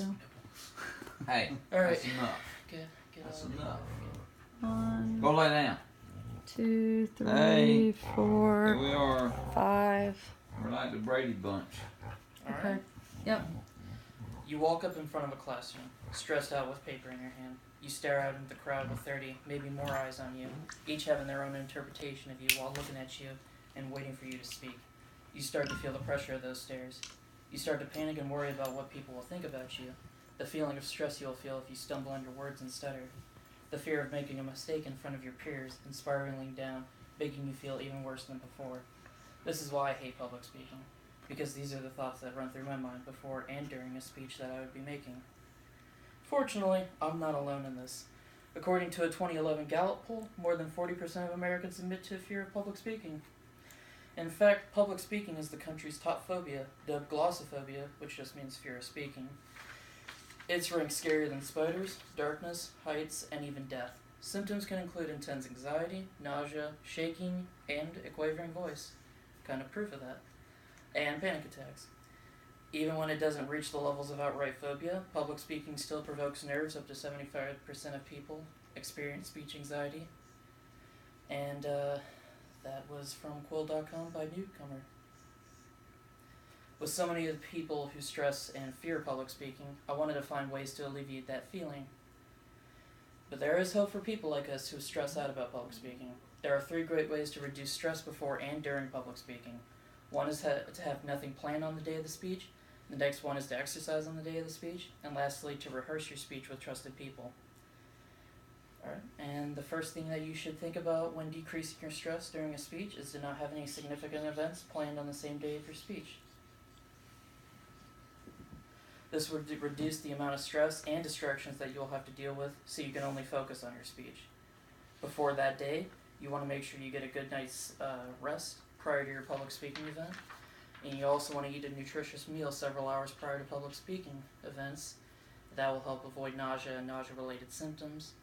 go. Hey, All right. that's enough. Get That's out of enough. here. 1, Go lay down. 2, 3, Hey. 4, Here we are. 5. We're like the Brady Bunch. All Okay. right. Yep. You walk up in front of a classroom, stressed out with paper in your hand. You stare out into the crowd with 30, maybe more eyes on you, each having their own interpretation of you while looking at you and waiting for you to speak. You start to feel the pressure of those stares. You start to panic and worry about what people will think about you, the feeling of stress you'll feel if you stumble on your words and stutter, the fear of making a mistake in front of your peers and spiraling down, making you feel even worse than before. This is why I hate public speaking, because these are the thoughts that run through my mind before and during a speech that I would be making. Fortunately, I'm not alone in this. According to a 2011 Gallup poll, more than 40% of Americans admit to a fear of public speaking. In fact, public speaking is the country's top phobia, dubbed glossophobia, which just means fear of speaking. It's ranked scarier than spiders, darkness, heights, and even death. Symptoms can include intense anxiety, nausea, shaking, and a quavering voice. Kind of proof of that. And panic attacks. Even when it doesn't reach the levels of outright phobia, public speaking still provokes nerves. Up to 75% of people experience speech anxiety. And that was from Quill.com by Newcomer. With so many of the people who stress and fear public speaking, I wanted to find ways to alleviate that feeling. But there is hope for people like us who stress out about public speaking. There are 3 great ways to reduce stress before and during public speaking. One is to have nothing planned on the day of the speech. The next one is to exercise on the day of the speech. And lastly, to rehearse your speech with trusted people. Alright, and the first thing that you should think about when decreasing your stress during a speech is to not have any significant events planned on the same day of your speech. This would reduce the amount of stress and distractions that you'll have to deal with, so you can only focus on your speech. Before that day, you want to make sure you get a good night's rest prior to your public speaking event. And you also want to eat a nutritious meal several hours prior to public speaking events. That will help avoid nausea and nausea-related symptoms.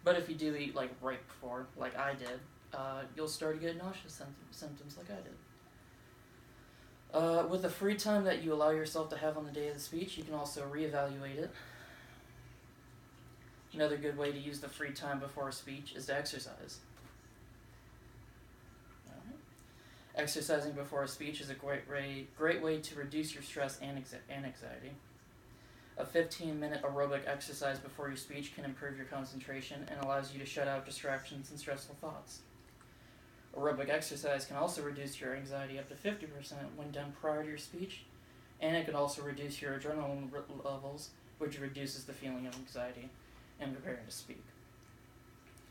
But if you do eat like right before, like I did, you'll start to get nauseous symptoms like I did. With the free time that you allow yourself to have on the day of the speech, you can also reevaluate it. Another good way to use the free time before a speech is to exercise. Exercising before a speech is a great way to reduce your stress and anxiety. A 15-minute aerobic exercise before your speech can improve your concentration and allows you to shut out distractions and stressful thoughts. Aerobic exercise can also reduce your anxiety up to 50% when done prior to your speech, and it can also reduce your adrenaline levels, which reduces the feeling of anxiety and preparing to speak.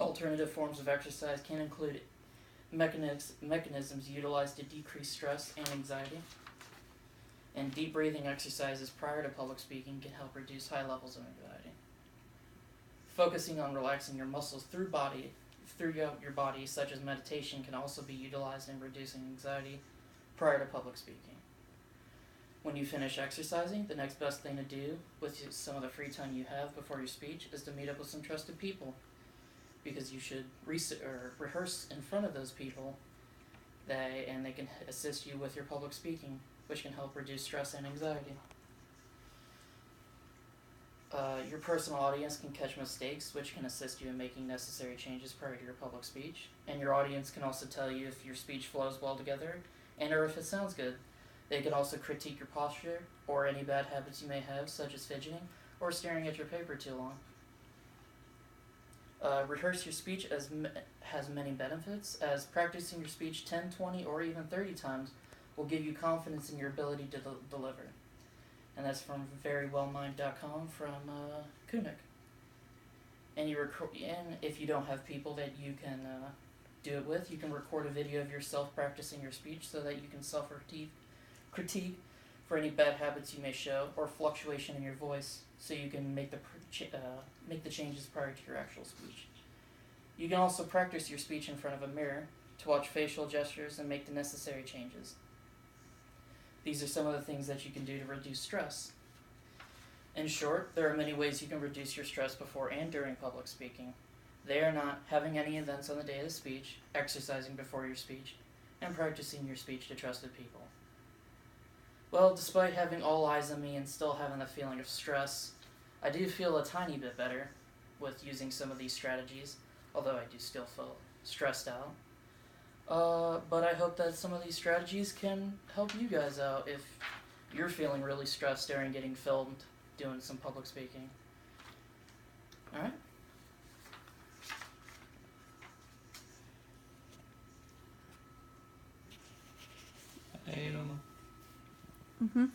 Alternative forms of exercise can include mechanisms utilized to decrease stress and anxiety, and deep breathing exercises prior to public speaking can help reduce high levels of anxiety. Focusing on relaxing your muscles throughout your body, such as meditation, can also be utilized in reducing anxiety prior to public speaking. When you finish exercising, the next best thing to do with some of the free time you have before your speech is to meet up with some trusted people, because you should rehearse in front of those people, and they can assist you with your public speaking, which can help reduce stress and anxiety. Your personal audience can catch mistakes, which can assist you in making necessary changes prior to your public speech. And your audience can also tell you if your speech flows well together and or if it sounds good. They can also critique your posture or any bad habits you may have, such as fidgeting or staring at your paper too long. Rehearse your speech has many benefits, as practicing your speech 10, 20, or even 30 times will give you confidence in your ability to deliver. And that's from verywellmind.com from Kunik. And if you don't have people that you can do it with, you can record a video of yourself practicing your speech so that you can self-critique for any bad habits you may show or fluctuation in your voice, so you can make the changes prior to your actual speech. You can also practice your speech in front of a mirror to watch facial gestures and make the necessary changes. These are some of the things that you can do to reduce stress. In short, there are many ways you can reduce your stress before and during public speaking. They are not having any events on the day of the speech, exercising before your speech, and practicing your speech to trusted people. Well, despite having all eyes on me and still having the feeling of stress, I do feel a tiny bit better with using some of these strategies, although I do still feel stressed out. But I hope that some of these strategies can help you guys out if you're feeling really stressed during getting filmed doing some public speaking. Alright? Mm-hmm.